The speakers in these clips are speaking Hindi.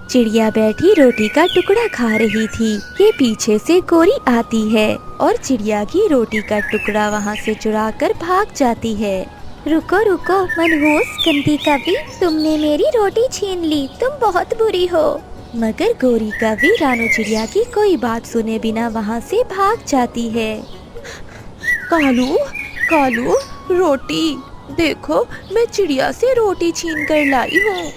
चिड़िया बैठी रोटी का टुकड़ा खा रही थी कि पीछे से गोरी आती है और चिड़िया की रोटी का टुकड़ा वहाँ से चुराकर भाग जाती है। रुको रुको मनहूस गंदी कवि, तुमने मेरी रोटी छीन ली, तुम बहुत बुरी हो। मगर गोरी कवि रानू चिड़िया की कोई बात सुने बिना वहाँ से भाग जाती है। कालू कालू, रोटी देखो, मैं चिड़िया से रोटी छीन कर लाई हूँ।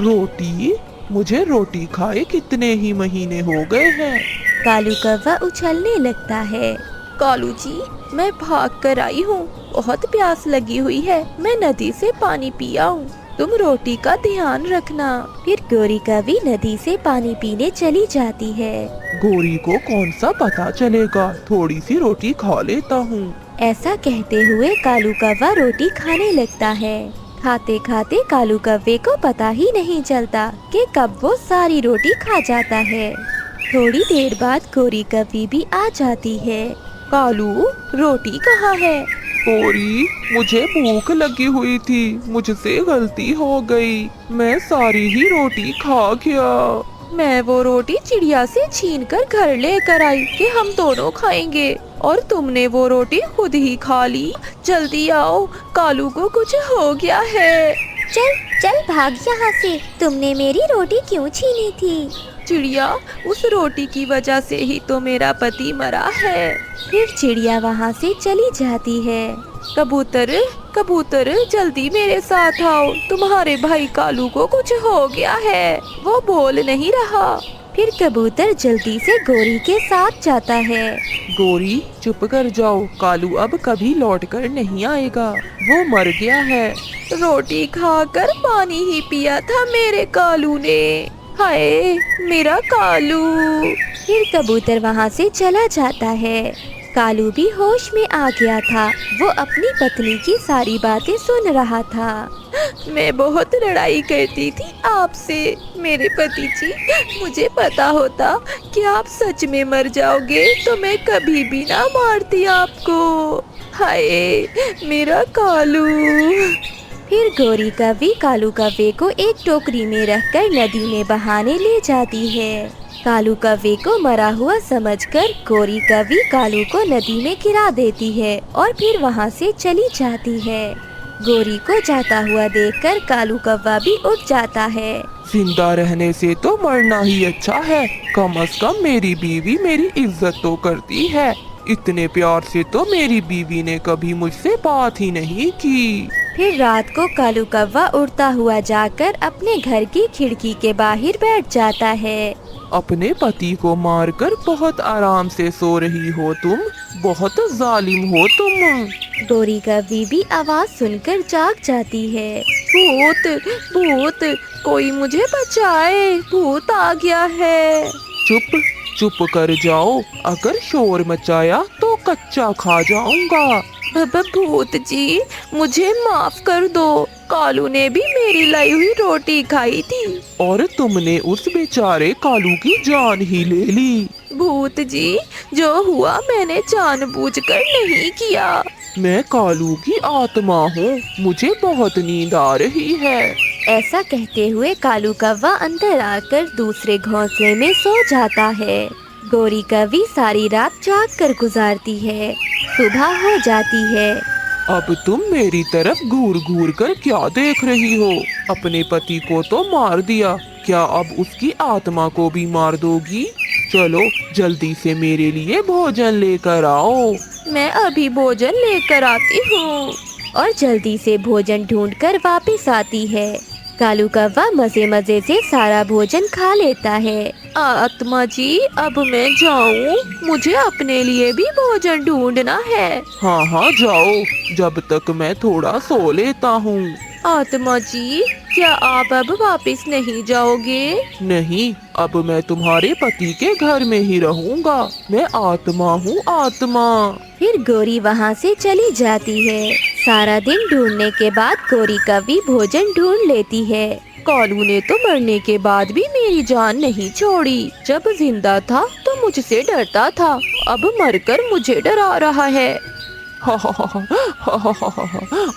रोटी? मुझे रोटी खाए कितने ही महीने हो गए हैं। कालू कौवा उछलने लगता है। कालू जी, मैं भाग कर आई हूँ, बहुत प्यास लगी हुई है, मैं नदी से पानी पी आऊँ, तुम रोटी का ध्यान रखना। फिर गोरी कवि नदी से पानी पीने चली जाती है। गोरी को कौन सा पता चलेगा, थोड़ी सी रोटी खा लेता हूँ। ऐसा कहते हुए कालू कौवा रोटी खाने लगता है। खाते खाते कालू कौवे को पता ही नहीं चलता कि कब वो सारी रोटी खा जाता है। थोड़ी देर बाद गोरी कवि भी आ जाती है। कालू, रोटी कहाँ है? गोरी, मुझे भूख लगी हुई थी, मुझसे गलती हो गई, मैं सारी ही रोटी खा गया। मैं वो रोटी चिड़िया से छीन कर घर लेकर आई कि हम दोनों खाएंगे, और तुमने वो रोटी खुद ही खा ली। जल्दी आओ, कालू को कुछ हो गया है। चल चल भाग यहाँ से, तुमने मेरी रोटी क्यों छीनी थी? चिड़िया, उस रोटी की वजह से ही तो मेरा पति मरा है। फिर चिड़िया वहाँ से चली जाती है। कबूतर कबूतर, जल्दी मेरे साथ आओ, तुम्हारे भाई कालू को कुछ हो गया है, वो बोल नहीं रहा। फिर कबूतर जल्दी से गोरी के साथ जाता है। गोरी, चुप कर जाओ, कालू अब कभी लौट कर नहीं आएगा, वो मर गया है। रोटी खाकर पानी ही पिया था मेरे कालू ने, हाय मेरा कालू। फिर कबूतर वहाँ से चला जाता है। कालू भी होश में आ गया था, वो अपनी पत्नी की सारी बातें सुन रहा था। मैं बहुत लड़ाई करती थी आपसे मेरे पति जी, मुझे पता होता कि आप सच में मर जाओगे तो मैं कभी भी ना मारती आपको, हाय मेरा कालू। फिर गोरी कवि कालू कौवे को एक टोकरी में रखकर नदी में बहाने ले जाती है। कालू कौवे को मरा हुआ समझकर गोरी कवि कालू को नदी में गिरा देती है और फिर वहाँ से चली जाती है। गोरी को जाता हुआ देखकर कालू कौवा भी उठ जाता है। जिंदा रहने से तो मरना ही अच्छा है, कम से कम मेरी बीवी मेरी इज्जत तो करती है, इतने प्यार से तो मेरी बीवी ने कभी मुझसे बात ही नहीं की। फिर रात को कालू कौवा उड़ता हुआ जाकर अपने घर की खिड़की के बाहर बैठ जाता है। अपने पति को मारकर बहुत आराम से सो रही हो तुम, बहुत जालिम हो तुम। गोरी कवि भी आवाज सुनकर जाग जाती है। भूत भूत, कोई मुझे बचाए, भूत आ गया है। चुप चुप कर जाओ, अगर शोर मचाया तो कच्चा खा जाऊंगा। भूत जी, मुझे माफ कर दो, कालू ने भी मेरी लाई हुई रोटी खाई थी और तुमने उस बेचारे कालू की जान ही ले ली। भूत जी, जो हुआ मैंने जानबूझकर नहीं किया। मैं कालू की आत्मा हूँ, मुझे बहुत नींद आ रही है। ऐसा कहते हुए कालू कौवा अंदर आकर दूसरे घोंसले में सो जाता है। गोरी कवि सारी रात जाग कर गुजारती है। सुबह हो जाती है। अब तुम मेरी तरफ घूर घूर कर क्या देख रही हो? अपने पति को तो मार दिया, क्या अब उसकी आत्मा को भी मार दोगी? चलो जल्दी से मेरे लिए भोजन लेकर आओ। मैं अभी भोजन लेकर आती हूँ। और जल्दी से भोजन ढूंढकर वापस आती है। कालू कौवा मजे मजे से सारा भोजन खा लेता है। आत्मा जी, अब मैं जाऊँ? मुझे अपने लिए भी भोजन ढूंढना है। हाँ हाँ जाओ, जब तक मैं थोड़ा सो लेता हूँ। आत्मा जी, क्या आप अब वापस नहीं जाओगे? नहीं, अब मैं तुम्हारे पति के घर में ही रहूँगा, मैं आत्मा हूँ आत्मा। फिर गोरी वहाँ से चली जाती है। सारा दिन ढूंढने के बाद गोरी कवि भोजन ढूंढ लेती है। कालू ने तो मरने के बाद भी मेरी जान नहीं छोड़ी, जब जिंदा था तो मुझसे डरता था, अब मरकर मुझे डरा रहा है।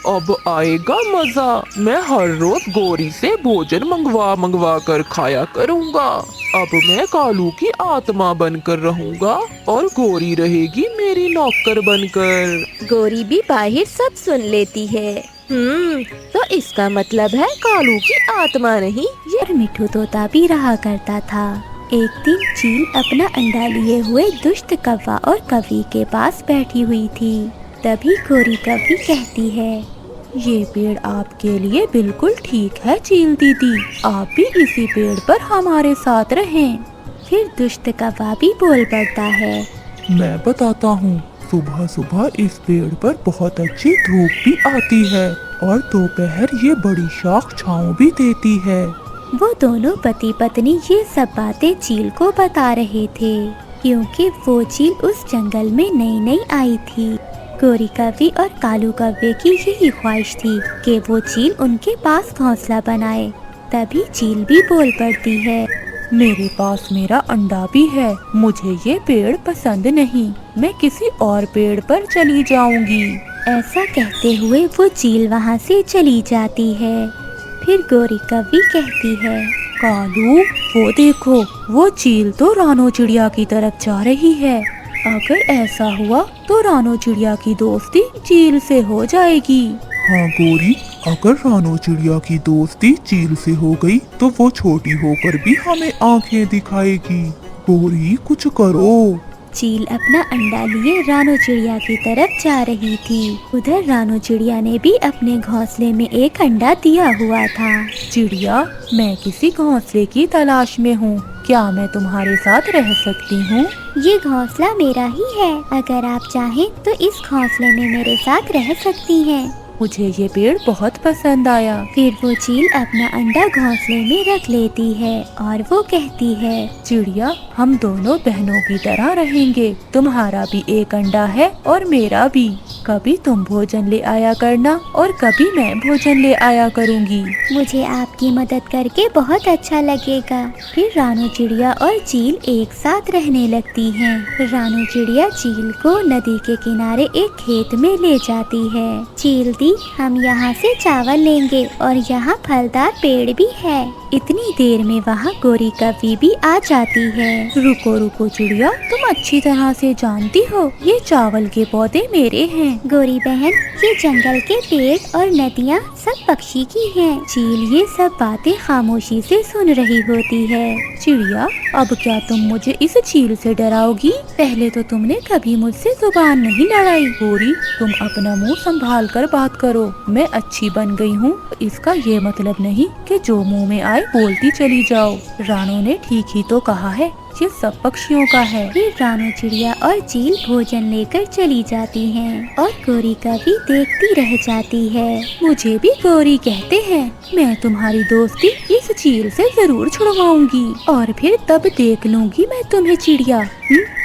अब आएगा मजा। मैं हर रोज गोरी से भोजन मंगवा मंगवा कर खाया करूँगा। अब मैं कालू की आत्मा बनकर रहूँगा और गोरी रहेगी मेरी नौकर बनकर। गोरी भी बाहर सब सुन लेती है। तो इसका मतलब है कालू की आत्मा नहीं, ये मिठू तोता भी रहा करता था। एक दिन चील अपना अंडा लिए हुए दुष्ट कौवा और कवि के पास बैठी हुई थी। तभी गोरी कवि कहती है, ये पेड़ आपके लिए बिल्कुल ठीक है चील दीदी, आप भी इसी पेड़ पर हमारे साथ रहें। फिर दुष्ट कौवा भी बोल पड़ता है, मैं बताता हूँ, सुबह सुबह इस पेड़ पर बहुत अच्छी धूप भी आती है और दोपहर ये बड़ी शाख छांव भी देती है। वो दोनों पति पत्नी ये सब बातें चील को बता रहे थे, क्योंकि वो चील उस जंगल में नई नई आई थी। गोरी कवि और कालू कव्वे की यही ख्वाहिश थी कि वो चील उनके पास घोंसला बनाए। तभी चील भी बोल पड़ती है, मेरे पास मेरा अंडा भी है, मुझे ये पेड़ पसंद नहीं, मैं किसी और पेड़ पर चली जाऊंगी। ऐसा कहते हुए वो चील वहाँ से चली जाती है। फिर गोरी कवि कहती है, कालू, वो देखो, वो चील तो रानो चिड़िया की तरफ जा रही है। अगर ऐसा हुआ तो रानो चिड़िया की दोस्ती चील से हो जाएगी। हाँ गोरी, अगर रानो चिड़िया की दोस्ती चील से हो गई तो वो छोटी होकर भी हमें आंखें दिखाएगी। गोरी कुछ करो। चील अपना अंडा लिए रानो चिड़िया की तरफ जा रही थी। उधर रानो चिड़िया ने भी अपने घोंसले में एक अंडा दिया हुआ था। चिड़िया, मैं किसी घोंसले की तलाश में हूँ, क्या मैं तुम्हारे साथ रह सकती हूँ? ये घोंसला मेरा ही है, अगर आप चाहें तो इस घोंसले में मेरे साथ रह सकती हैं। मुझे ये पेड़ बहुत पसंद आया। फिर वो चील अपना अंडा घोंसले में रख लेती है और वो कहती है, चिड़िया, हम दोनों बहनों की तरह रहेंगे, तुम्हारा भी एक अंडा है और मेरा भी। कभी तुम भोजन ले आया करना और कभी मैं भोजन ले आया करूँगी। मुझे आपकी मदद करके बहुत अच्छा लगेगा। फिर रानो चिड़िया और चील एक साथ रहने लगती हैं। रानो चिड़िया चील को नदी के किनारे एक खेत में ले जाती है। चील दी, हम यहाँ से चावल लेंगे और यहाँ फलदार पेड़ भी है। इतनी देर में वहाँ गोरी कवि भी आ जाती है। रुको रुको चिड़िया, तुम अच्छी तरह से जानती हो ये चावल के पौधे मेरे हैं। गोरी बहन, ये जंगल के पेड़ और नदियाँ सब पक्षी की हैं। चील ये सब बातें खामोशी से सुन रही होती है। चिड़िया, अब क्या तुम मुझे इस चील से डराओगी? पहले तो तुमने कभी मुझसे जुबान नहीं लड़ाई। गोरी, तुम अपना मुंह संभाल कर बात करो। मैं अच्छी बन गई हूँ, इसका ये मतलब नहीं कि जो मुंह में आए बोलती चली जाओ। रानो ने ठीक ही तो कहा है, ये सब पक्षियों का है। फिर रानो चिड़िया और चील भोजन लेकर चली जाती हैं और गोरी कवि देखती रह जाती है। मुझे भी गोरी कहते हैं, मैं तुम्हारी दोस्ती इस चील से जरूर छुड़वाऊंगी और फिर तब देख लूंगी मैं तुम्हें चिड़िया।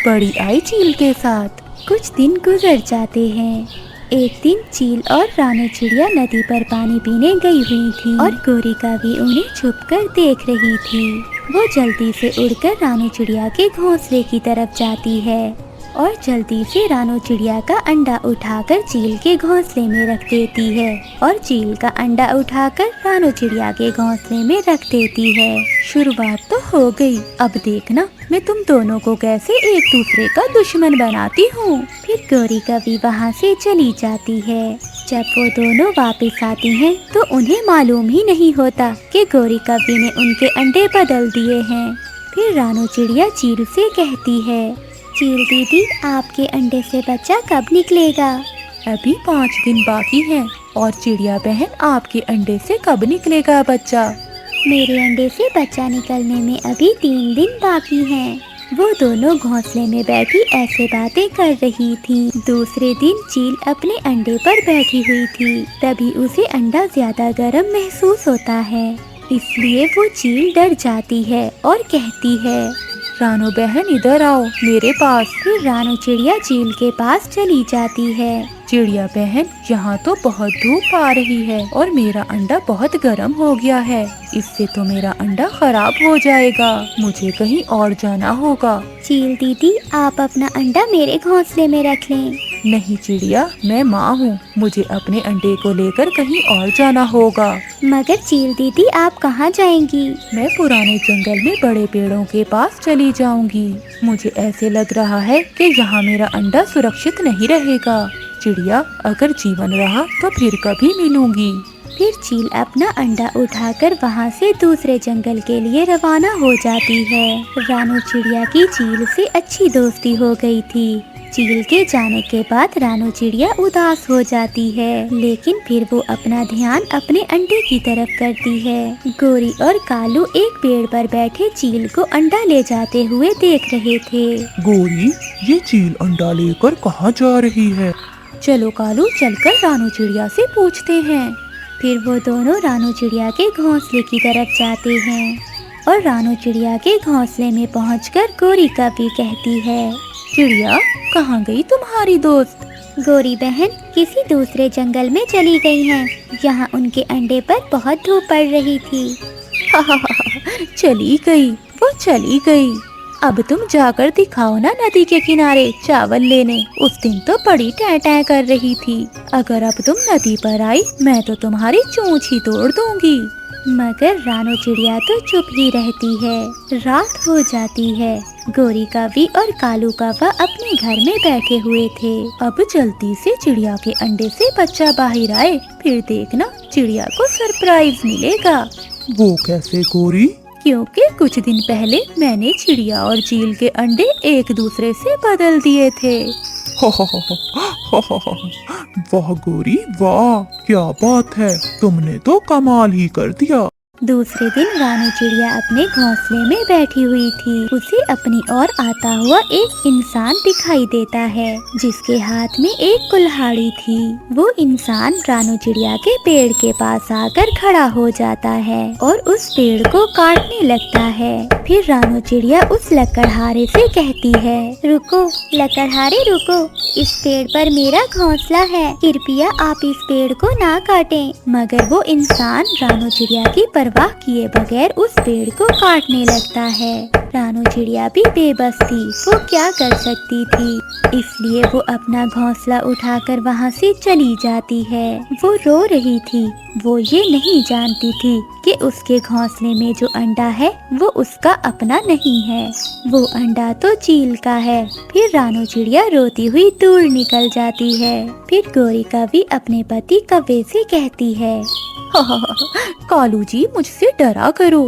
बड़ी आई चील के साथ। कुछ दिन गुजर जाते हैं। एक दिन चील और रानो चिड़िया नदी पर पानी पीने गई हुई थी और गोरी कवि उन्हें छुपकर देख रही थी। वो जल्दी से उड़कर रानो चिड़िया के घोंसले की तरफ जाती है और जल्दी से रानो चिड़िया का अंडा उठाकर चील के घोंसले में रख देती है और चील का अंडा उठाकर रानो चिड़िया के घोंसले में रख देती है। शुरुआत तो हो गई, अब देखना मैं तुम दोनों को कैसे एक दूसरे का दुश्मन बनाती हूँ। फिर गोरी कवि वहाँ से चली जाती है। जब वो दोनों वापस आती हैं तो उन्हें मालूम ही नहीं होता कि गोरी कवि ने उनके अंडे बदल दिए हैं। फिर रानो चिड़िया चील से कहती है, चील दीदी, आपके अंडे से बच्चा कब निकलेगा? अभी 5 दिन बाकी हैं। और चिड़िया बहन, आपके अंडे से कब निकलेगा बच्चा? मेरे अंडे से बच्चा निकलने में अभी 3 दिन बाकी हैं। वो दोनों घोंसले में बैठी ऐसे बातें कर रही थी। दूसरे दिन चील अपने अंडे पर बैठी हुई थी। तभी उसे अंडा ज्यादा गर्म महसूस होता है, इसलिए वो चील डर जाती है और कहती है, रानो बहन इधर आओ मेरे पास। फिर रानो चिड़िया चील के पास चली जाती है। चिड़िया बहन, यहाँ तो बहुत धूप आ रही है और मेरा अंडा बहुत गर्म हो गया है, इससे तो मेरा अंडा खराब हो जाएगा, मुझे कहीं और जाना होगा। चील दीदी, आप अपना अंडा मेरे घोंसले में रख लें। नहीं चिड़िया, मैं माँ हूँ, मुझे अपने अंडे को लेकर कहीं और जाना होगा। मगर चील दीदी आप कहाँ जाएंगी? मैं पुराने जंगल में बड़े पेड़ों के पास चली जाऊंगी। मुझे ऐसे लग रहा है कि यहाँ मेरा अंडा सुरक्षित नहीं रहेगा। चिड़िया, अगर जीवन रहा तो फिर कभी मिलूंगी। फिर चील अपना अंडा उठाकर वहाँ से दूसरे जंगल के लिए रवाना हो जाती है। रानू चिड़िया की चील से अच्छी दोस्ती हो गई थी। चील के जाने के बाद रानू चिड़िया उदास हो जाती है, लेकिन फिर वो अपना ध्यान अपने अंडे की तरफ करती है। गोरी और कालू एक पेड़ पर बैठे चील को अंडा ले जाते हुए देख रहे थे। गोरी, ये चील अंडा लेकर कहाँ जा रही है? चलो कालू, चलकर रानू चिड़िया से पूछते हैं। फिर वो दोनों रानू चिड़िया के घोंसले की तरफ जाते हैं और रानू चिड़िया के घोंसले में पहुंचकर गोरी कभी कहती है, चिड़िया, कहाँ गई तुम्हारी दोस्त? गोरी बहन किसी दूसरे जंगल में चली गई हैं। यहाँ उनके अंडे पर बहुत धूप पड़ रही थी। चली गई, वो चली गई। अब तुम जाकर दिखाओ ना नदी के किनारे चावल लेने। उस दिन तो बड़ी टैं कर रही थी। अगर अब तुम नदी पर आई, मैं तो तुम्हारी चोंच ही तोड़ दूंगी। मगर रानू चिड़िया तो चुप ही रहती है। रात हो जाती है। गोरी कौवी और कालू कौवा अपने घर में बैठे हुए थे। अब जल्दी से चिड़िया के अंडे से बच्चा बाहर आए, फिर देखना चिड़िया को सरप्राइज मिलेगा। वो कैसे गोरी? क्योंकि कुछ दिन पहले मैंने चिड़िया और चील के अंडे एक दूसरे से बदल दिए थे। वाह गोरी वाह, क्या बात है, तुमने तो कमाल ही कर दिया। दूसरे दिन रानू चिड़िया अपने घोंसले में बैठी हुई थी। उसे अपनी ओर आता हुआ एक इंसान दिखाई देता है, जिसके हाथ में एक कुल्हाड़ी थी। वो इंसान रानू चिड़िया के पेड़ के पास आकर खड़ा हो जाता है और उस पेड़ को काटने लगता है। फिर रानू चिड़िया उस लकड़हारे से कहती है, रुको लकड़हारे रुको, इस पेड़ पर मेरा घोंसला है, कृपया आप इस पेड़ को ना काटें। मगर वो इंसान रानू चिड़िया की परवाह किए बगैर उस पेड़ को काटने लगता है। रानू चिड़िया भी बेबस थी, वो क्या कर सकती थी, इसलिए वो अपना घोंसला उठाकर वहाँ से चली जाती है। वो रो रही थी। वो ये नहीं जानती थी कि उसके घोंसले में जो अंडा है वो उसका अपना नहीं है, वो अंडा तो चील का है। फिर रानू चिड़िया रोती हुई दूर निकल जाती है। फिर गोरी कौवी अपने पति कौवे से कहती है, कालू जी, मुझसे डरा करो,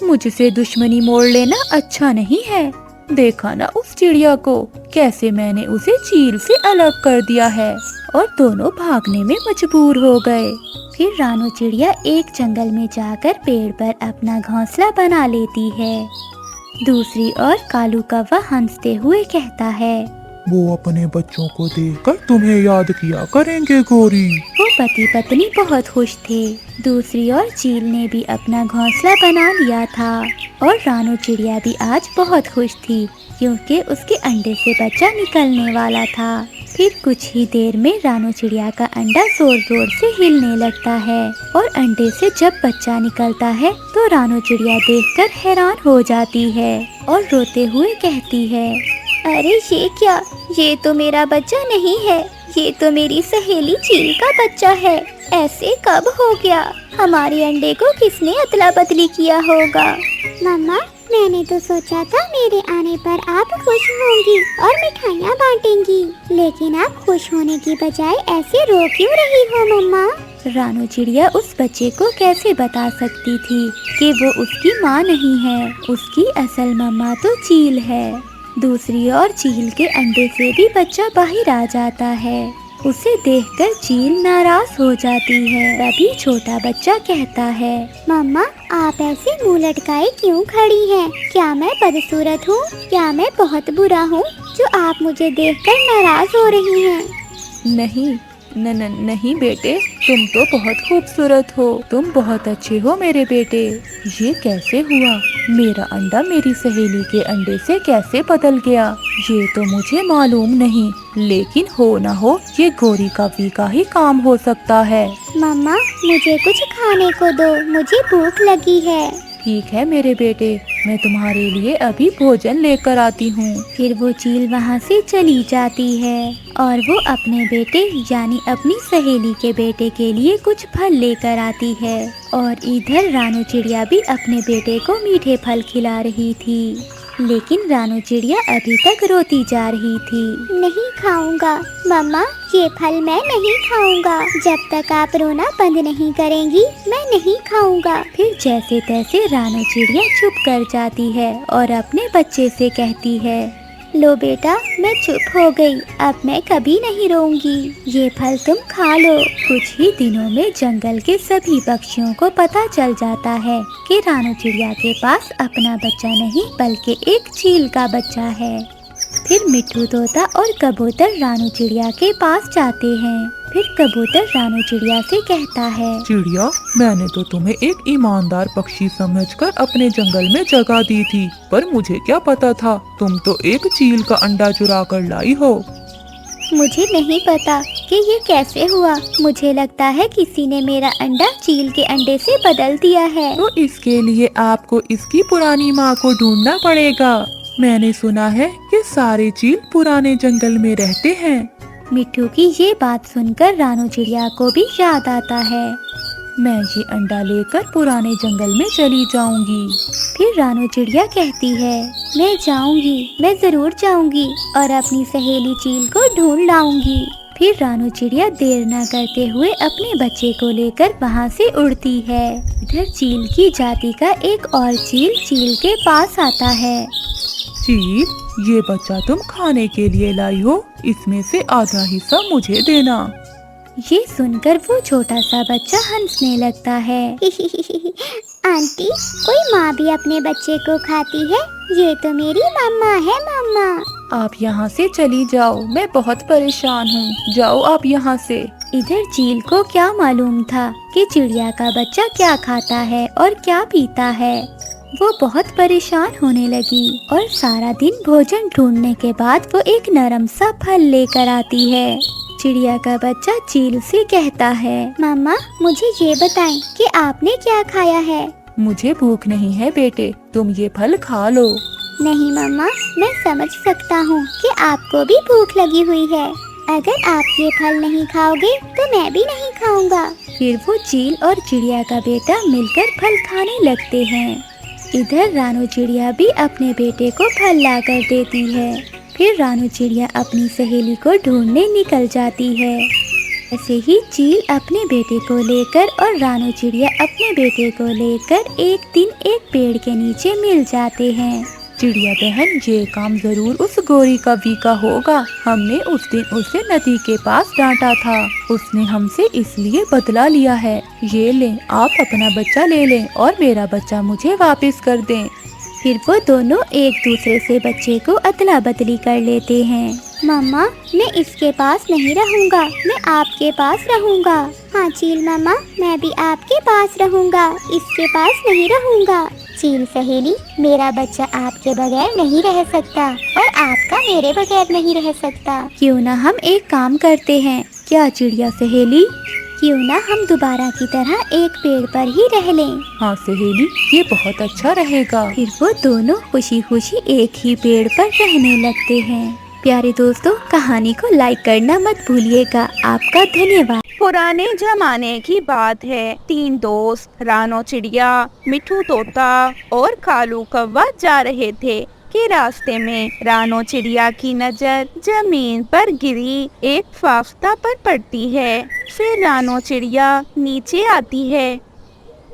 मुझसे दुश्मनी मोड़ लेना अच्छा नहीं है। देखा ना उस चिड़िया को, कैसे मैंने उसे चील से अलग कर दिया है और दोनों भागने में मजबूर हो गए। फिर रानू चिड़िया एक जंगल में जाकर पेड़ पर अपना घोंसला बना लेती है। दूसरी ओर कालू कौवा हंसते हुए कहता है, वो अपने बच्चों को देखकर तुम्हें याद किया करेंगे गोरी। वो पति पत्नी बहुत खुश थे। दूसरी ओर चील ने भी अपना घोंसला बना लिया था और रानू चिड़िया भी आज बहुत खुश थी, क्योंकि उसके अंडे से बच्चा निकलने वाला था। फिर कुछ ही देर में रानू चिड़िया का अंडा जोर जोर से हिलने लगता है और अंडे से जब बच्चा निकलता है तो रानू चिड़िया देखकर हैरान हो जाती है और रोते हुए कहती है, अरे ये क्या, ये तो मेरा बच्चा नहीं है, ये तो मेरी सहेली चील का बच्चा है। ऐसे कब हो गया? हमारे अंडे को किसने अदला बदली किया होगा? मम्मा, मैंने तो सोचा था मेरे आने पर आप खुश होंगी और मिठाइयाँ बांटेंगी, लेकिन आप खुश होने की बजाय ऐसे रो क्यों रही हो मम्मा? रानू चिड़िया उस बच्चे को कैसे बता सकती थी कि वो उसकी माँ नहीं है, उसकी असल मम्मा तो चील है। दूसरी ओर चील के अंडे से भी बच्चा बाहर आ जाता है। उसे देखकर चील नाराज हो जाती है। तभी छोटा बच्चा कहता है, मम्मा, आप ऐसे मुँह लटकाए क्यों खड़ी हैं? क्या मैं बदसूरत हूँ? क्या मैं बहुत बुरा हूँ जो आप मुझे देखकर नाराज हो रही हैं? नहीं नहीं बेटे, तुम तो बहुत खूबसूरत हो, तुम बहुत अच्छे हो मेरे बेटे। ये कैसे हुआ? मेरा अंडा मेरी सहेली के अंडे से कैसे बदल गया, ये तो मुझे मालूम नहीं, लेकिन हो ना हो ये गोरी कौवी का ही काम हो सकता है। मम्मा, मुझे कुछ खाने को दो, मुझे भूख लगी है। ठीक है मेरे बेटे, मैं तुम्हारे लिए अभी भोजन लेकर आती हूँ। फिर वो चील वहाँ से चली जाती है और वो अपने बेटे यानी अपनी सहेली के बेटे के लिए कुछ फल लेकर आती है। और इधर रानू चिड़िया भी अपने बेटे को मीठे फल खिला रही थी, लेकिन रानू चिड़िया अभी तक रोती जा रही थी। नहीं खाऊंगा मम्मा, ये फल मैं नहीं खाऊंगा। जब तक आप रोना बंद नहीं करेंगी मैं नहीं खाऊंगा। फिर जैसे तैसे रानू चिड़िया चुप कर जाती है और अपने बच्चे से कहती है, लो बेटा, मैं चुप हो गई, अब मैं कभी नहीं रोऊंगी। ये फल तुम खा लो। कुछ ही दिनों में जंगल के सभी पक्षियों को पता चल जाता है कि रानू चिड़िया के पास अपना बच्चा नहीं बल्कि एक चील का बच्चा है। फिर मिट्ठू तोता और कबूतर रानू चिड़िया के पास जाते हैं। फिर कबूतर रानू चिड़िया से कहता है, चिड़िया, मैंने तो तुम्हें एक ईमानदार पक्षी समझकर अपने जंगल में जगह दी थी, पर मुझे क्या पता था तुम तो एक चील का अंडा चुरा कर लाई हो। मुझे नहीं पता कि ये कैसे हुआ। मुझे लगता है किसी ने मेरा अंडा चील के अंडे से बदल दिया है। तो इसके लिए आपको इसकी पुरानी माँ को ढूंढना पड़ेगा। मैंने सुना है कि सारे चील पुराने जंगल में रहते हैं। मिट्ठू की ये बात सुनकर रानू चिड़िया को भी याद आता है। मैं ये अंडा लेकर पुराने जंगल में चली जाऊंगी। फिर रानू चिड़िया कहती है, मैं जाऊंगी, मैं जरूर जाऊंगी और अपनी सहेली चील को ढूंढ लाऊंगी। फिर रानू चिड़िया देर न करते हुए अपने बच्चे को लेकर वहाँ से उड़ती है। इधर चील की जाति का एक और चील के पास आता है। चील, ये बच्चा तुम खाने के लिए लाई हो, इसमें से आधा हिस्सा मुझे देना। ये सुनकर वो छोटा सा बच्चा हंसने लगता है। आंटी, कोई माँ भी अपने बच्चे को खाती है? ये तो मेरी मम्मा है। मम्मा, आप यहाँ से चली जाओ, मैं बहुत परेशान हूँ। जाओ आप यहाँ से। इधर चील को क्या मालूम था कि चिड़िया का बच्चा क्या खाता है और क्या पीता है। वो बहुत परेशान होने लगी और सारा दिन भोजन ढूंढने के बाद वो एक नरम सा फल लेकर आती है। चिड़िया का बच्चा चील से कहता है, मम्मा, मुझे ये बताएं कि आपने क्या खाया है? मुझे भूख नहीं है बेटे, तुम ये फल खा लो। नहीं मम्मा, मैं समझ सकता हूँ कि आपको भी भूख लगी हुई है। अगर आप ये फल नहीं खाओगे तो मैं भी नहीं खाऊंगा। फिर वो चील और चिड़िया का बेटा मिलकर फल खाने लगते हैं। इधर रानू चिड़िया भी अपने बेटे को फल ला कर देती है। फिर रानू चिड़िया अपनी सहेली को ढूंढने निकल जाती है। ऐसे ही चील अपने बेटे को लेकर और रानू चिड़िया अपने बेटे को लेकर एक दिन एक पेड़ के नीचे मिल जाते हैं। चिड़िया बहन, ये काम जरूर उस गोरी कवि का होगा। हमने उस दिन उसे नदी के पास डांटा था, उसने हमसे इसलिए बदला लिया है। ये लें, आप अपना बच्चा ले लें और मेरा बच्चा मुझे वापस कर दें। फिर वो दोनों एक दूसरे से बच्चे को अदला बदली कर लेते हैं। मम्मा, मैं इसके पास नहीं रहूंगा, मैं आपके पास रहूंगा। हाँ चील मामा, मैं भी आपके पास रहूंगा, इसके पास नहीं रहूंगा। चील सहेली, मेरा बच्चा आपके बगैर नहीं रह सकता और आपका मेरे बगैर नहीं रह सकता। क्यों ना हम एक काम करते हैं, क्या चिड़िया सहेली? क्यों ना हम दोबारा की तरह एक पेड़ पर ही रह लें। हाँ सहेली, ये बहुत अच्छा रहेगा। फिर वो दोनों खुशी खुशी एक ही पेड़ पर रहने लगते हैं। प्यारे दोस्तों, कहानी को लाइक करना मत भूलिएगा। आपका धन्यवाद। पुराने जमाने की बात है। 3 दोस्त रानो चिड़िया, मिट्ठू तोता और कालू कौवा जा रहे थे कि रास्ते में रानो चिड़िया की नजर जमीन पर गिरी एक फाफ्ता पर पड़ती है। फिर रानो चिड़िया नीचे आती है।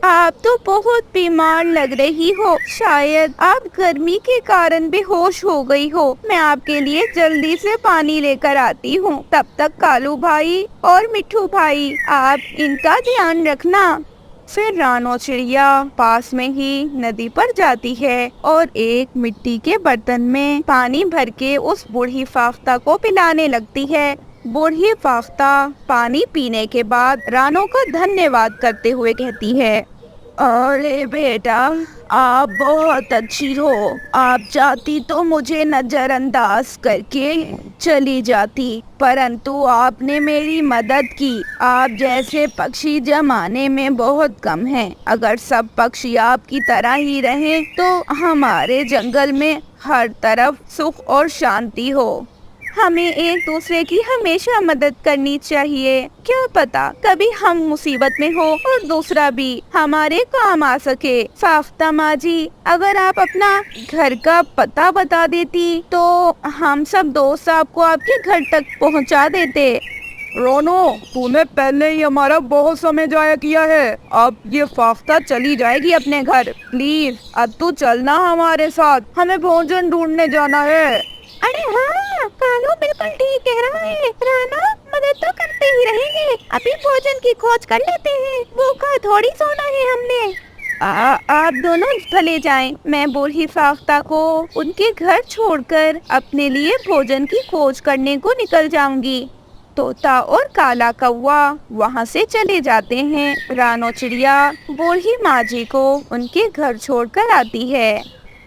आप तो बहुत बीमार लग रही हो, शायद आप गर्मी के कारण बेहोश हो गई हो। मैं आपके लिए जल्दी से पानी लेकर आती हूँ। तब तक कालू भाई और मिट्ठू भाई, आप इनका ध्यान रखना। फिर रानो चिड़िया पास में ही नदी पर जाती है और एक मिट्टी के बर्तन में पानी भर के उस बूढ़ी फाफ्ता को पिलाने लगती है। बूढ़ी फाफ्ता पानी पीने के बाद रानो का धन्यवाद करते हुए कहती है, अरे बेटा, आप बहुत अच्छी हो। आप चाहती तो मुझे नजरअंदाज करके चली जाती, परंतु आपने मेरी मदद की। आप जैसे पक्षी जमाने में बहुत कम हैं। अगर सब पक्षी आपकी तरह ही रहें तो हमारे जंगल में हर तरफ सुख और शांति हो। हमें एक दूसरे की हमेशा मदद करनी चाहिए। क्या पता कभी हम मुसीबत में हो और दूसरा भी हमारे काम आ सके। साफ्ता माँ जी, अगर आप अपना घर का पता बता देती तो हम सब दोस्त आपको आपके घर तक पहुँचा देते। रोनो, तूने पहले ही हमारा बहुत समय जाया किया है। अब ये फाफ्ता चली जाएगी अपने घर। प्लीज अब तू चलना हमारे साथ, हमें भोजन ढूंढने जाना है। अरे हाँ, कालू बिल्कुल ठीक कह रहा है। राना, मदद तो करते ही रहेंगे, अभी भोजन की खोज कर लेते हैं। भूखा थोड़ी सोना है हमने। आप दोनों भले जाएं। मैं बूढ़ी फाख्ता को उनके घर छोड़कर अपने लिए भोजन की खोज करने को निकल जाऊंगी। तोता और काला कौवा वहाँ से चले जाते हैं। रानो चिड़िया बूढ़ी माँ जी को उनके घर छोड़कर आती है।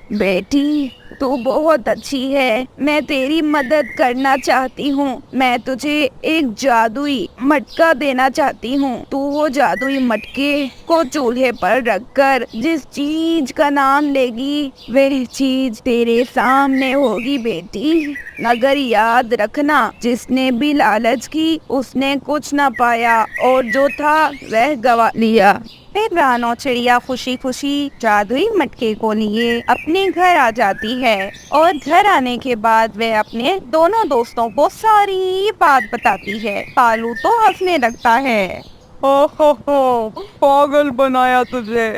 बेटी, तू बहुत अच्छी है। मैं तेरी मदद करना चाहती हूँ। मैं तुझे एक जादुई मटका देना चाहती हूँ। तू वो जादुई मटके को चूल्हे पर रखकर जिस चीज का नाम लेगी वह चीज तेरे सामने होगी बेटी। मगर याद रखना, जिसने भी लालच की उसने कुछ न पाया और जो था वह गवा लिया। फिर रानो चिड़िया खुशी खुशी जादुई मटके को लिए अपने घर आ जाती है और घर आने के बाद वह अपने दोनों दोस्तों को सारी बात बताती है। कालू तो हंसने लगता है। हो, पागल बनाया तुझे।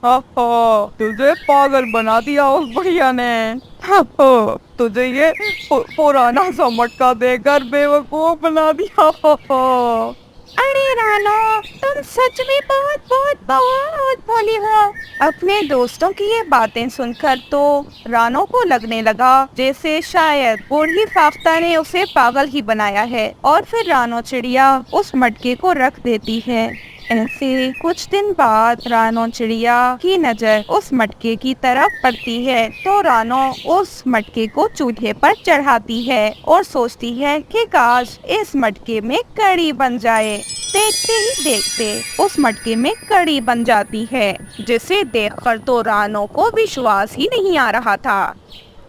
तुझे पागल बना दिया उस बढ़िया ने। तुझे ये पुराना सा मटका देकर बेवकूफ बना दिया। अरे रानो, तुम सच में बहुत बहुत बहुत भोली हो। अपने दोस्तों की ये बातें सुनकर तो रानो को लगने लगा जैसे शायद बूढ़ी फाख्ता ने उसे पागल ही बनाया है। और फिर रानो चिड़िया उस मटके को रख देती है। ऐसे कुछ दिन बाद रानो चिड़िया की नजर उस मटके की तरफ पड़ती है तो रानो उस मटके को चूल्हे पर चढ़ाती है और सोचती है कि काश इस मटके में कढ़ी बन जाए। देखते ही देखते उस मटके में कढ़ी बन जाती है, जिसे देखकर तो रानो को विश्वास ही नहीं आ रहा था।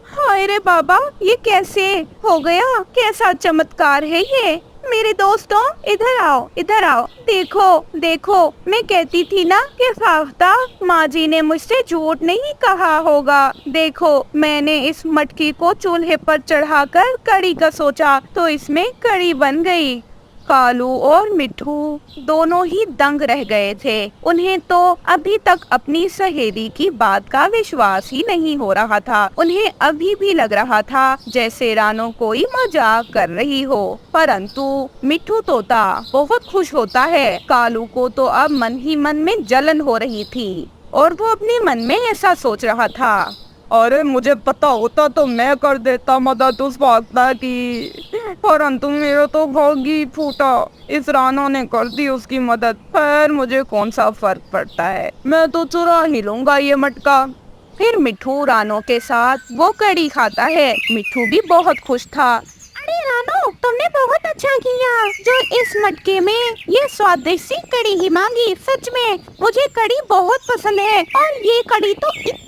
हाय रे बाबा, ये कैसे हो गया? कैसा चमत्कार है ये? मेरे दोस्तों, इधर आओ, इधर आओ। देखो देखो, मैं कहती थी ना कि फाख्ता माँ जी ने मुझसे झूठ नहीं कहा होगा। देखो, मैंने इस मटकी को चूल्हे पर चढ़ाकर कढ़ी का सोचा तो इसमें कढ़ी बन गई। कालू और मिट्ठू दोनों ही दंग रह गए थे। उन्हें तो अभी तक अपनी सहेली की बात का विश्वास ही नहीं हो रहा था। उन्हें अभी भी लग रहा था जैसे रानो कोई मजाक कर रही हो। परंतु मिट्ठू तोता बहुत खुश होता है। कालू को तो अब मन ही मन में जलन हो रही थी और वो अपने मन में ऐसा सोच रहा था, अरे मुझे पता होता तो मैं कर देता मदद उस फाख्ता की, परंतु मेरा तो भाग ही फूटा। इस रानो ने कर दी उसकी मदद। खैर, मुझे कौन सा फर्क पड़ता है, मैं तो चुरा ही लूंगा ये मटका। फिर मिट्ठू रानो के साथ वो कढ़ी खाता है। मिट्ठू भी बहुत खुश था। अरे रानो, तुमने बहुत अच्छा किया जो इस मटके में ये स्वादिष्ट सी कढ़ी ही मांगी। सच में मुझे कढ़ी बहुत पसंद है और ये कढ़ी तो इतनी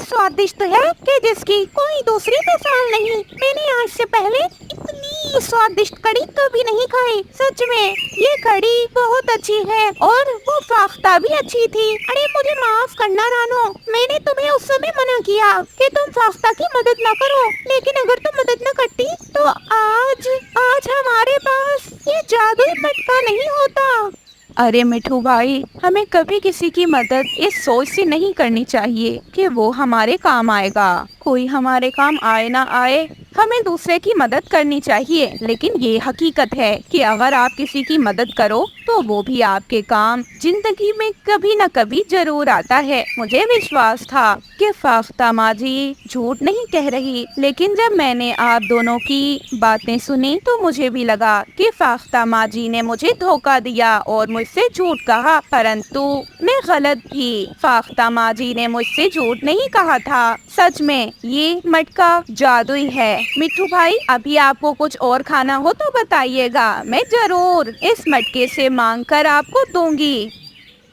स्वादिष्ट है कि जिसकी कोई दूसरी मिसाल नहीं। मैंने आज से पहले इतनी स्वादिष्ट कढ़ी कभी नहीं खाई। सच में ये कढ़ी बहुत अच्छी है और वो फाख्ता भी अच्छी थी। अरे मुझे माफ करना रानो, मैंने तुम्हें उस समय मना किया कि तुम फाख्ता की मदद न करो, लेकिन अगर तुम मदद न करती तो आज हमारे पास ये जादुई मटका नहीं होता। अरे मिठू भाई, हमें कभी किसी की मदद इस सोच से नहीं करनी चाहिए कि वो हमारे काम आएगा। कोई हमारे काम आए ना आए, हमें दूसरे की मदद करनी चाहिए। लेकिन ये हकीकत है कि अगर आप किसी की मदद करो तो वो भी आपके काम जिंदगी में कभी न कभी जरूर आता है। मुझे विश्वास था कि फाख्ता माजी झूठ नहीं कह रही, लेकिन जब मैंने आप दोनों की बातें सुनी तो मुझे भी लगा कि फाख्ता माजी ने मुझे धोखा दिया और मुझसे झूठ कहा, परंतु मैं गलत थी। फाख्ता माजी ने मुझसे झूठ नहीं कहा था, सच में ये मटका जादुई है। मिट्टू भाई, अभी आपको कुछ और खाना हो तो बताइएगा, मैं जरूर इस मटके से मांग कर आपको दूंगी।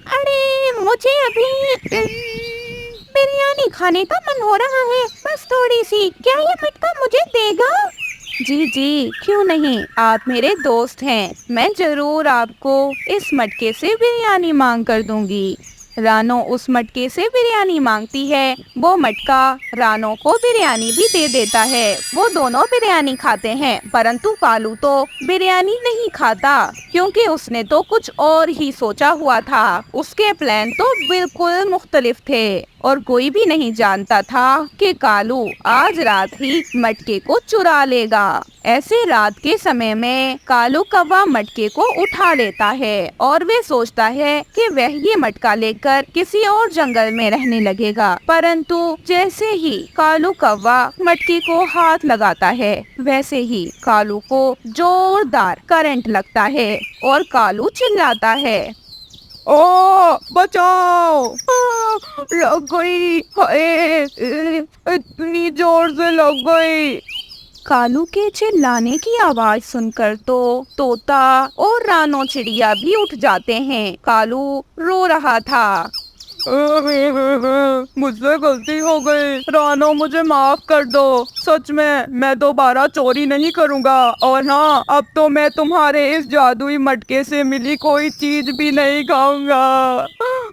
अरे मुझे अभी बिरयानी खाने का मन हो रहा है, बस थोड़ी सी, क्या ये मटका मुझे देगा? जी जी, क्यों नहीं, आप मेरे दोस्त हैं, मैं जरूर आपको इस मटके से बिरयानी मांग कर दूंगी। रानो उस मटके से बिरयानी मांगती है, वो मटका रानो को बिरयानी भी दे देता है। वो दोनों बिरयानी खाते हैं, परंतु कालू तो बिरयानी नहीं खाता, क्योंकि उसने तो कुछ और ही सोचा हुआ था। उसके प्लान तो बिल्कुल मुख्तलिफ थे और कोई भी नहीं जानता था कि कालू आज रात ही मटके को चुरा लेगा। ऐसे रात के समय में कालू कौवा मटके को उठा लेता है और वे सोचता है कि वह ये मटका लेकर किसी और जंगल में रहने लगेगा, परंतु जैसे ही कालू कौवा मटके को हाथ लगाता है, वैसे ही कालू को जोरदार करंट लगता है और कालू चिल्लाता है, ओ बचाओ, लग गई, हाय, इतनी जोर से लग गई। कालू के चिल्लाने की आवाज सुनकर तो तोता और रानो चिड़िया भी उठ जाते हैं। कालू रो रहा था। मुझसे गलती हो गई, रानो मुझे माफ कर दो, सच में मैं दोबारा चोरी नहीं करूँगा, और हाँ, अब तो मैं तुम्हारे इस जादुई मटके से मिली कोई चीज भी नहीं खाऊंगा।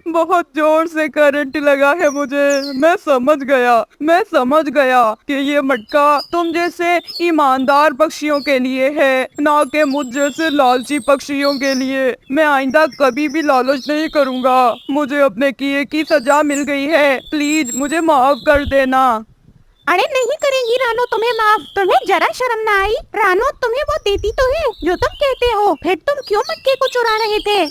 बहुत जोर से करंट लगा है मुझे, मैं समझ गया कि ये मटका तुम जैसे ईमानदार पक्षियों के लिए है, ना कि मुझ जैसे लालची पक्षियों के लिए। मैं आइंदा कभी भी लालच नहीं करूँगा, मुझे अपने किए की सजा मिल गई है, प्लीज मुझे माफ कर देना। अरे नहीं करेंगी रानो तुम्हें माफ, तुम्हें जरा शर्म ना आई? रानो तुम्हें वो देती तो है जो तुम कहते हो, फिर तुम क्यों मटके को चुरा रहे थे?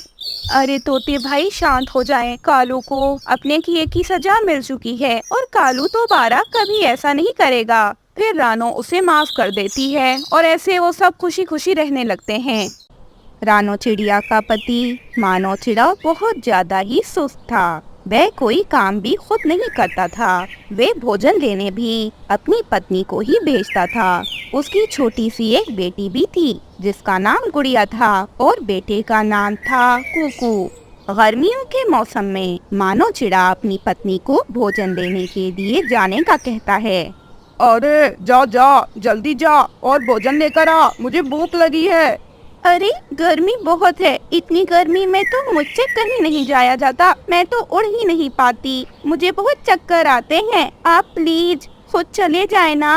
अरे तोते भाई शांत हो जाएं, कालू को अपने किए की सजा मिल चुकी है और कालू दोबारा कभी ऐसा नहीं करेगा। फिर रानो उसे माफ कर देती है और ऐसे वो सब खुशी खुशी रहने लगते हैं। रानो चिड़िया का पति मानो चिड़ा बहुत ज्यादा ही सुस्त था। वह कोई काम भी खुद नहीं करता था, वे भोजन लेने भी अपनी पत्नी को ही भेजता था। उसकी छोटी सी एक बेटी भी थी जिसका नाम गुड़िया था और बेटे का नाम था कुकू। गर्मियों के मौसम में मानो चिड़ा अपनी पत्नी को भोजन देने के लिए जाने का कहता है। अरे जा जल्दी जा और भोजन लेकर आ, मुझे भूख लगी है। अरे गर्मी बहुत है, इतनी गर्मी में तो मुझसे कहीं नहीं जाया जाता, मैं तो उड़ ही नहीं पाती, मुझे बहुत चक्कर आते हैं, आप प्लीज खुद चले जाए ना।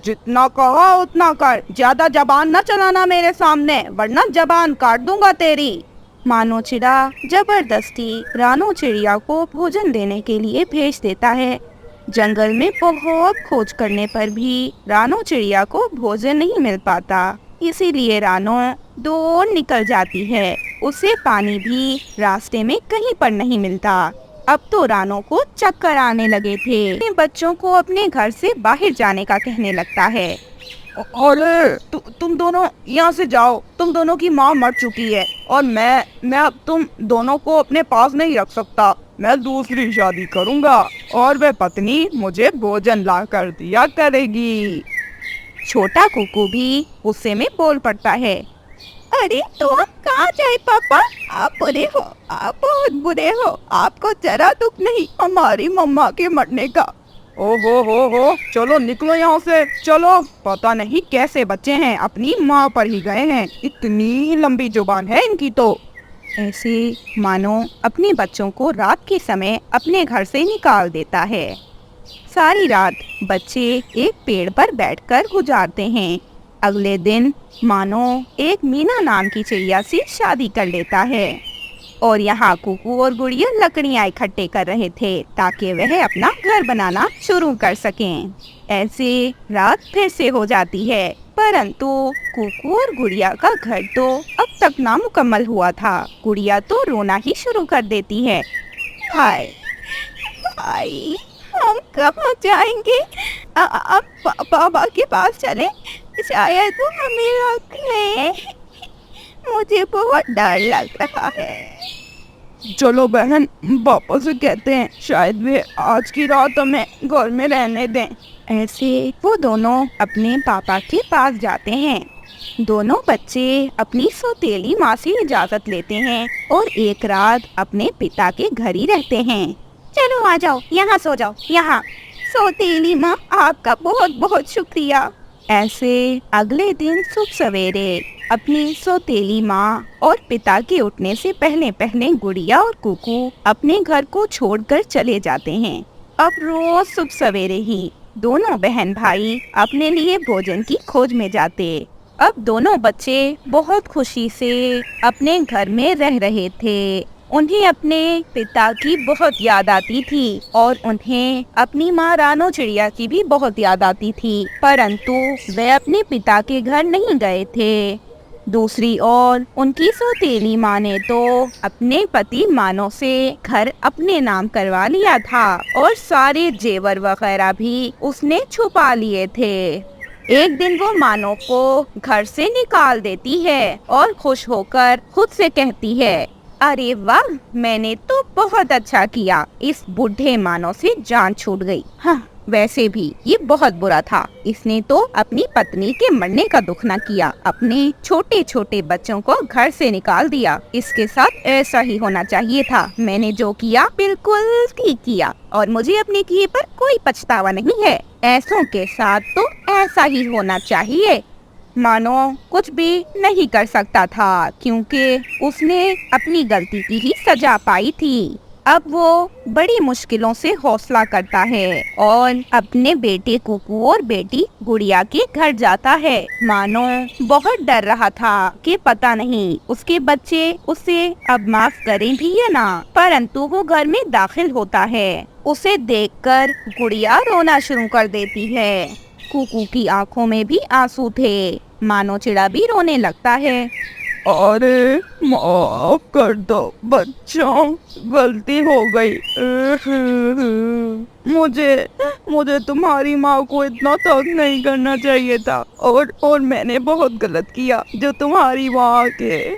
जितना कहा उतना कर, ज्यादा जबान न चलाना मेरे सामने, वरना जबान काट दूंगा तेरी। मानो चिड़ा जबरदस्ती रानो चिड़िया को भोजन देने के लिए भेज देता है। जंगल में बहुत खोज करने पर भी रानो चिड़िया को भोजन नहीं मिल पाता, इसीलिए रानो दूर निकल जाती है। उसे पानी भी रास्ते में कहीं पर नहीं मिलता। अब तो रानो को चक्कर आने लगे थे। अपने बच्चों को अपने घर से बाहर जाने का कहने लगता है। अरे तुम दोनों यहाँ से जाओ, तुम दोनों की माँ मर चुकी है और मैं अब तुम दोनों को अपने पास नहीं रख सकता, मैं दूसरी शादी करूँगा और वह पत्नी मुझे भोजन ला कर दिया करेगी। छोटा कुकू भी गुस्से में बोल पड़ता है। अरे तो आप कहाँ जाए पापा, आप बुरे हो, आप बहुत बुरे हो, आपको जरा दुख नहीं हमारी मम्मा के मरने का। ओ हो, चलो निकलो यहाँ से, चलो। पता नहीं कैसे बच्चे हैं, अपनी माँ पर ही गए हैं, इतनी लंबी जुबान है इनकी तो। ऐसे मानो अपने बच्चों को रात के समय अपने घर से निकाल देता है। सारी रात बच्चे एक पेड़ पर बैठकर गुजारते हैं। अगले दिन मानो एक मीना नाम की चिड़िया से शादी कर लेता है। और यहाँ कुकू और गुड़िया लकड़ियाँ इकट्ठे कर रहे थे ताकि वह अपना घर बनाना शुरू कर सकें। ऐसे रात फिर से हो जाती है, परंतु कुकू और गुड़िया का घर तो अब तक नामुकम्मल हुआ था। गुड़िया तो रोना ही शुरू कर देती है। हाय हाय, हम कहाँ जाएंगे? अब पापा के पास चलें, शायद वो हमें रख ले। मुझे बहुत डर लग रहा है। चलो बहन, पापा से कहते हैं, शायद वे आज की रात हमें घर में रहने दें। ऐसे वो दोनों अपने पापा के पास जाते हैं। दोनों बच्चे अपनी सौतेली माँ से इजाजत लेते हैं और एक रात अपने पिता के घर ही रहते हैं। चलो आ जाओ, यहाँ सो जाओ। यहाँ सौतेली माँ, आपका बहुत बहुत शुक्रिया। ऐसे अगले दिन सुबह सवेरे अपनी सौतेली माँ और पिता के उठने से पहले पहले गुड़िया और कुकू अपने घर को छोड़कर चले जाते हैं। अब रोज सुबह सवेरे ही दोनों बहन भाई अपने लिए भोजन की खोज में जाते। अब दोनों बच्चे बहुत खुशी से अपने घर में रह रहे थे। उन्हें अपने पिता की बहुत याद आती थी और उन्हें अपनी माँ रानो चिड़िया की भी बहुत याद आती थी, परंतु वे अपने पिता के घर नहीं गए थे। दूसरी ओर उनकी सौतेली माँ ने तो अपने पति मानो से घर अपने नाम करवा लिया था और सारे जेवर वगैरह भी उसने छुपा लिए थे। एक दिन वो मानो को घर से निकाल देती है और खुश होकर खुद से कहती है, अरे वाह, मैंने तो बहुत अच्छा किया, इस बूढ़े मानो से जान छूट गई। हाँ, वैसे भी ये बहुत बुरा था। इसने तो अपनी पत्नी के मरने का दुख न किया, अपने छोटे छोटे बच्चों को घर से निकाल दिया। इसके साथ ऐसा ही होना चाहिए था। मैंने जो किया बिल्कुल ठीक किया और मुझे अपने किए पर कोई पछतावा नहीं है। ऐसों के साथ तो ऐसा ही होना चाहिए। मानो कुछ भी नहीं कर सकता था क्योंकि उसने अपनी गलती की ही सजा पाई थी। अब वो बड़ी मुश्किलों से हौसला करता है और अपने बेटे कुकू और बेटी गुड़िया के घर जाता है। मानो बहुत डर रहा था कि पता नहीं उसके बच्चे उसे अब माफ करें भी या ना, परंतु वो घर में दाखिल होता है। उसे देखकर गुड़िया रोना शुरू कर देती है। कुकू की आंखों में भी आंसू थे। मानो चिड़ा भी रोने लगता है। अरे माफ कर दो बच्चों, गलती हो गई। मुझे तुम्हारी माँ को इतना तंग नहीं करना चाहिए था और मैंने बहुत गलत किया जो तुम्हारी माँ के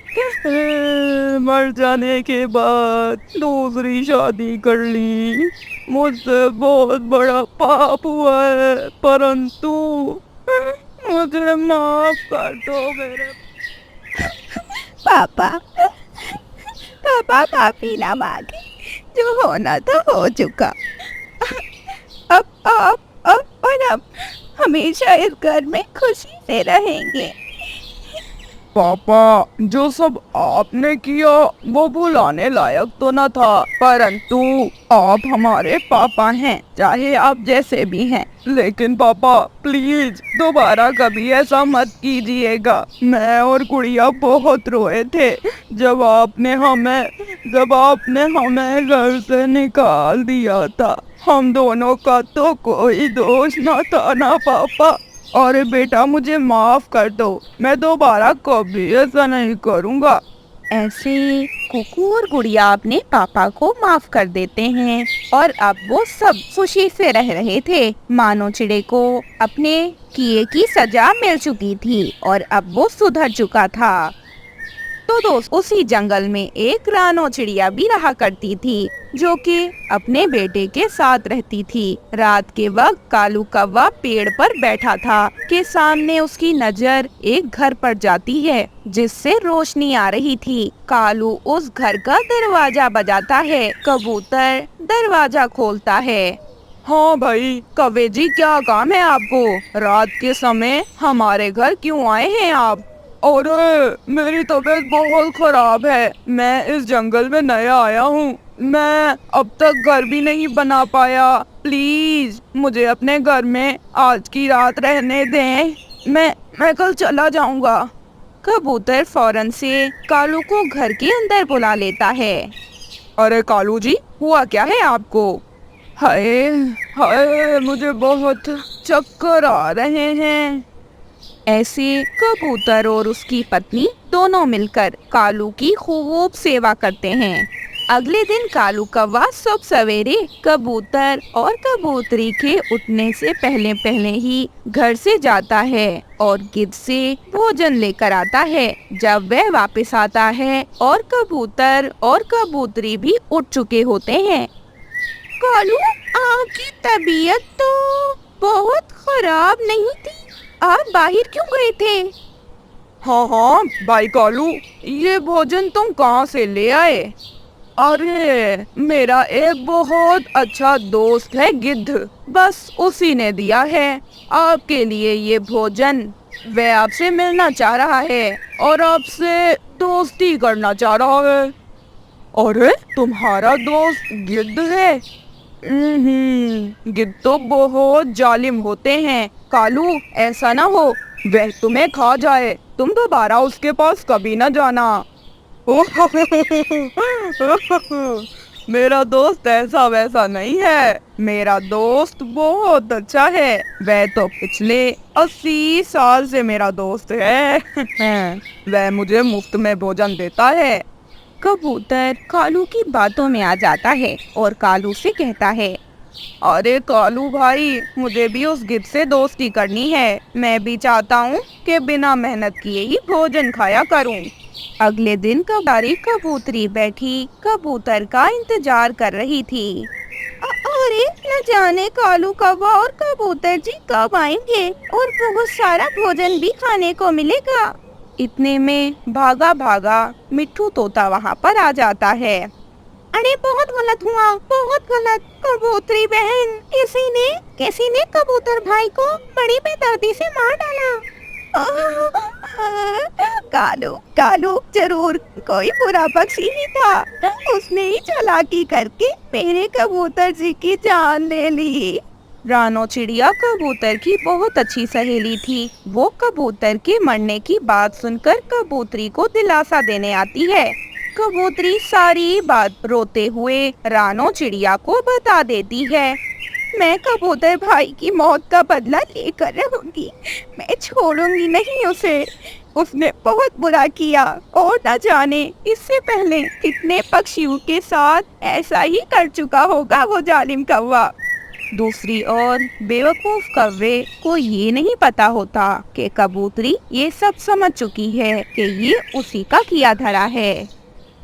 मर जाने के बाद दूसरी शादी कर ली। मुझसे बहुत बड़ा पाप हुआ है, परंतु मुझे माफ कर दो मेरे पापा। पापा माफी ना मांगे, जो होना तो हो चुका। अब हम हमेशा इस घर में खुशी से रहेंगे। पापा, जो सब आपने किया वो भुलाने लायक तो न था, परंतु आप हमारे पापा हैं, चाहे आप जैसे भी हैं। लेकिन पापा प्लीज दोबारा कभी ऐसा मत कीजिएगा। मैं और गुड़िया बहुत रोए थे जब आपने हमें घर से निकाल दिया था। हम दोनों का तो कोई दोष न था ना पापा। अरे बेटा, मुझे माफ कर दो, मैं दोबारा कभी ऐसा नहीं करूँगा। ऐसे कुकू और गुड़िया अपने पापा को माफ कर देते हैं और अब वो सब खुशी से रह रहे थे। मानो चिड़े को अपने किए की सजा मिल चुकी थी और अब वो सुधर चुका था। तो दोस्त, उसी जंगल में एक रानो चिड़िया भी रहा करती थी जो कि अपने बेटे के साथ रहती थी। रात के वक्त कालू कौवा पेड़ पर बैठा था कि सामने उसकी नजर एक घर पर जाती है जिससे रोशनी आ रही थी। कालू उस घर का दरवाजा बजाता है। कबूतर दरवाजा खोलता है। हाँ भाई कौवे जी, क्या काम है आपको? रात के समय हमारे घर क्यों आए हैं आप? और मेरी तबीयत बहुत खराब है, मैं इस जंगल में नया आया हूँ, मैं अब तक घर भी नहीं बना पाया। प्लीज मुझे अपने घर में आज की रात रहने दें, मैं कल चला जाऊँगा। कबूतर फौरन से कालू को घर के अंदर बुला लेता है। अरे कालू जी, हुआ क्या है आपको? हाय हाय, मुझे बहुत चक्कर आ रहे हैं। ऐसे कबूतर और उसकी पत्नी दोनों मिलकर कालू की खूब सेवा करते हैं। अगले दिन कालू कौवा सुबह सवेरे कबूतर और कबूतरी के उठने से पहले पहले ही घर से जाता है और गिद्ध से भोजन लेकर आता है। जब वह वापस आता है और कबूतर और कबूतरी भी उठ चुके होते हैं। कालू, आपकी तबीयत तो बहुत खराब नहीं थी, आप बाहर क्यों गए थे? हाँ हाँ भाई कालू, ये भोजन तुम कहाँ से ले आए? अरे मेरा एक बहुत अच्छा दोस्त है गिद्ध, बस उसी ने दिया है आपके लिए ये भोजन। वह आपसे मिलना चाह रहा है और आपसे दोस्ती करना चाह रहा है। अरे तुम्हारा दोस्त गिद्ध है? गिद्ध तो बहुत जालिम होते हैं कालू, ऐसा ना हो वह तुम्हें खा जाए। तुम दोबारा उसके पास कभी ना जाना। मेरा दोस्त ऐसा वैसा नहीं है, मेरा दोस्त बहुत अच्छा है। वह तो पिछले 80 साल से मेरा दोस्त है। वह मुझे मुफ्त में भोजन देता है। कबूतर कालू की बातों में आ जाता है और कालू से कहता है, अरे कालू भाई, मुझे भी उस गिद्ध से दोस्ती करनी है। मैं भी चाहता हूँ कि बिना मेहनत किए ही भोजन खाया करूँ। अगले दिन कबारी कबूतरी बैठी कबूतर का इंतजार कर रही थी। अरे न जाने कालू कौवा और कबूतर जी कब आएंगे और बहुत सारा भोजन भी खाने को मिलेगा। इतने में भागा भागा मिट्ठू तोता वहाँ पर आ जाता है। अरे बहुत गलत हुआ, बहुत गलत। कबूतरी बहन, किसी ने कबूतर भाई को बड़ी बेदर्दी से मार डाला। कालू जरूर कोई बुरा पक्षी ही था, उसने ही चालाकी करके मेरे कबूतर जी की जान ले ली। रानो चिड़िया कबूतर की बहुत अच्छी सहेली थी। वो कबूतर के मरने की बात सुनकर कबूतरी को दिलासा देने आती है। कबूतरी सारी बात रोते हुए रानो चिड़िया को बता देती है। मैं कबूतर भाई की मौत का बदला लेकर रहूंगी, मैं छोड़ूंगी नहीं उसे। उसने बहुत बुरा किया और न जाने इससे पहले कितने पक्षियों के साथ ऐसा ही कर चुका होगा वो जालिम कौवा। दूसरी ओर बेवकूफ कौवे को ये नहीं पता होता कि कबूतरी ये सब समझ चुकी है कि ये उसी का किया धरा है।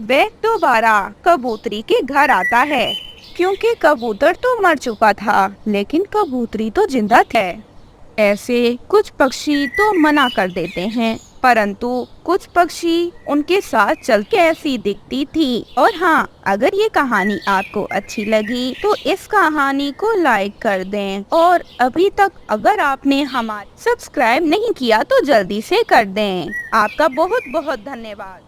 वह दोबारा कबूतरी के घर आता है, क्योंकि कबूतर तो मर चुका था लेकिन कबूतरी तो जिंदा थे। ऐसे कुछ पक्षी तो मना कर देते हैं, परंतु कुछ पक्षी उनके साथ चल के ऐसी दिखती थी। और हाँ, अगर ये कहानी आपको अच्छी लगी तो इस कहानी को लाइक कर दें और अभी तक अगर आपने हमारे सब्सक्राइब नहीं किया तो जल्दी से कर दें। आपका बहुत बहुत धन्यवाद।